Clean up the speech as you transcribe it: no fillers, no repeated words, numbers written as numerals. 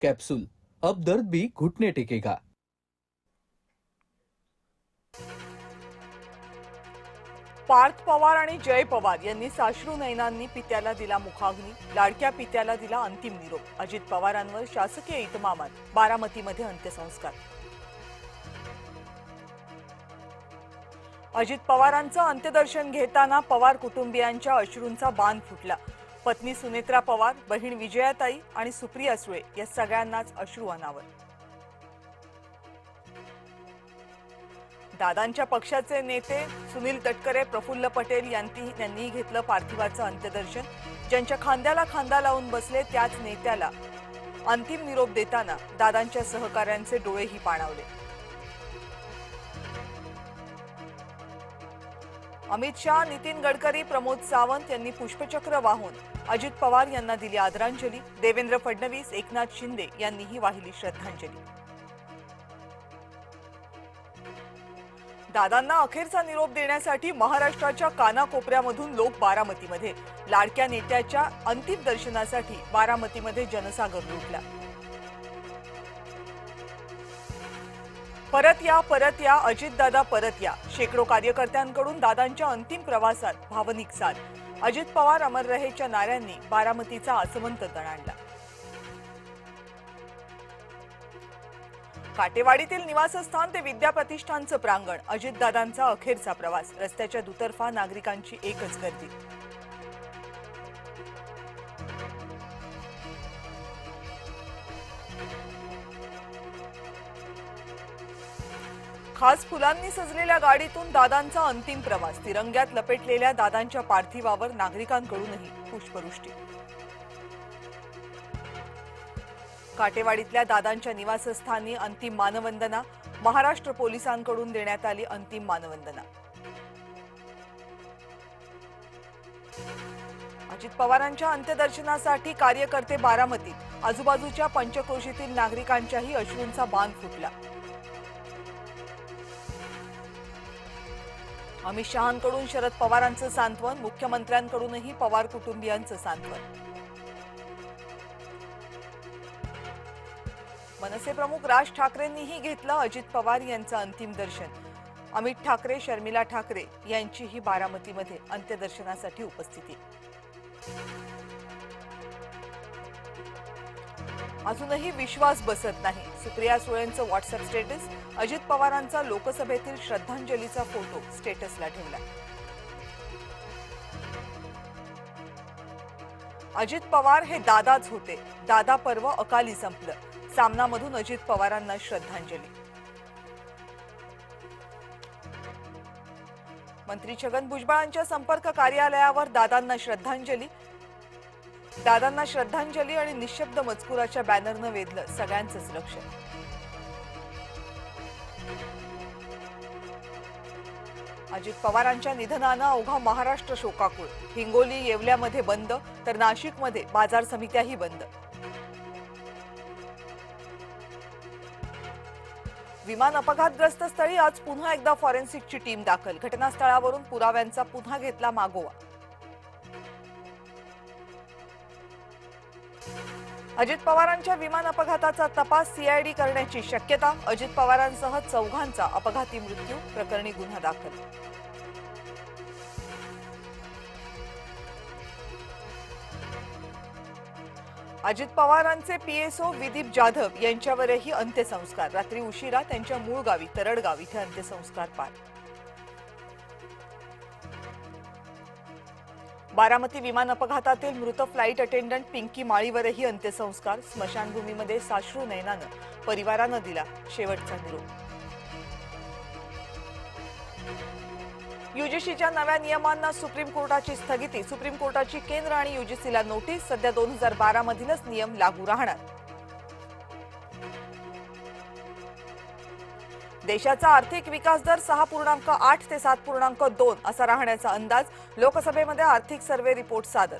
Capsule, अब दर्द भी घुटने टेकेगा। पार्थ पवार आणि जय पवार यांनी साश्रू नयनांनी पित्याला दिला मुखाग्नी, लाडक्या पित्याला दिला अंतिम निरोप। अजित पवारांवर शासकीय इतमामात बारामतीमध्ये अंत्यसंस्कार। अजित पवारांचं अंत्यदर्शन घेताना पवार कुटुंबियांच्या अश्रूंचा बांध फुटला। पत्नी सुनेत्रा पवार, बहीण विजयाताई आणि सुप्रिया सुळे या सगळ्यांनाच अश्रू अनावर। दादांच्या पक्षाचे नेते सुनील तटकरे, प्रफुल्ल पटेल यांनी घेतलं पार्थिवाचं अंत्यदर्शन। ज्यांच्या खांद्याला खांदा लावून बसले त्याच नेत्याला अंतिम निरोप देताना दादांच्या सहकाऱ्यांचे डोळेही पाणावले। अमित शाह, नितीन गडकरी, प्रमोद सावंत यांनी पुष्पचक्र वाहून अजित पवार यांना दिली आदरांजली। देवेंद्र फडणवीस, एकनाथ शिंदे यांनीही वाहिली श्रद्धांजली। दादांना अखेरचा निरोप देण्यासाठी महाराष्ट्राच्या कानाकोपऱ्यामधून लोक बारामतीमध्ये। लाडक्या नेत्याच्या अंतिम दर्शनासाठी बारामतीमध्ये जनसागर लुटला। परत या अजितदादा परत या, शेकडो कार्यकर्त्यांकडून दादांच्या अंतिम प्रवासात भावनिक साथ। अजित पवार अमर रहेच्या नाऱ्यांनी बारामतीचा आसमंत दणाणला। काटेवाडीतील निवासस्थान ते विद्या प्रतिष्ठानचं प्रांगण, अजितदादांचा अखेरचा प्रवास। रस्त्याच्या दुतर्फा नागरिकांची एकच गर्दी। खास फुलांनी सजलेल्या गाडीतून दादांचा अंतिम प्रवास। तिरंग्यात लपेटलेल्या दादांच्या पार्थिवावर नागरिकांकडूनही पुष्पवृष्टी। काटेवाडीतल्या दादांच्या निवासस्थानी अंतिम मानवंदना। महाराष्ट्र पोलिसांकडून देण्यात आली अंतिम मानवंदना। अजित पवारांच्या अंत्यदर्शनासाठी कार्यकर्ते बारामतीत। आजूबाजूच्या पंचक्रोशीतील नागरिकांच्याही अश्रूंचा बांध फुटला। अमित शहांकडून शरद पवारांचं सांत्वन, मुख्यमंत्र्यांकडूनही पवार कुटुंबियांचं सांत्वन। मनसे प्रमुख राज ठाकरेंनीही घेतलं अजित पवार यांचं अंतिम दर्शन। अमित ठाकरे, शर्मिला ठाकरे यांचीही बारामतीमध्ये अंत्यदर्शनासाठी उपस्थिती। अजूनही विश्वास बसत नाही, सुप्रिया सुळेंचं व्हॉट्सअप स्टेटस। अजित पवारांचा लोकसभेतील श्रद्धांजलीचा फोटो स्टेटसला ठेवला। अजित पवार हे दादाच होते, दादा पर्व अकाली संपलं। सामनामधून अजित पवारांना श्रद्धांजली। मंत्री छगन भुजबळांच्या संपर्क कार्यालयावर दादांना श्रद्धांजली। दादांना श्रद्धांजली आणि निशब्द मजकुराच्या बॅनरनं वेधलं सगळ्यांचंच लक्ष। अजित पवारांच्या निधनानं अवघा महाराष्ट्र शोकाकुळ। हिंगोली, येवल्यामध्ये बंद, तर नाशिकमध्ये बाजार समित्याही बंद। विमान अपघातग्रस्त स्थळी आज पुन्हा एकदा फॉरेन्सिकची टीम दाखल। घटनास्थळावरून पुराव्यांचा पुन्हा घेतला मागोवा। अजित पवारांच्या विमान अपघाताचा तपास सीआयडी करण्याची शक्यता। अजित पवारांसह चौघांचा अपघाती मृत्यू प्रकरणी गुन्हा दाखल। अजित पवारांचे पीएसओ विदीप जाधव यांच्यावरही अंत्यसंस्कार। रात्री उशिरा त्यांच्या मूळ गावी तरडगाव इथे अंत्यसंस्कार पार। बारामती विमान अपघातातील मृत फ्लाईट अटेंडंट पिंकी माळीवरही अंत्यसंस्कार। स्मशानभूमीमध्ये साश्रू नयनानं परिवारानं दिला शेवटचा निरोप। यूजीसीच्या नव्या नियमांना सुप्रीम कोर्टाची स्थगिती। सुप्रीम कोर्टाची केंद्र आणि यूजीसीला नोटीस। सध्या 2012 मधीलच नियम लागू राहणार। देशाचा आर्थिक विकास दर 6.8 ते 7.2 असा राहण्याचा अंदाज। लोकसभेमध्ये आर्थिक सर्व्हे रिपोर्ट सादर।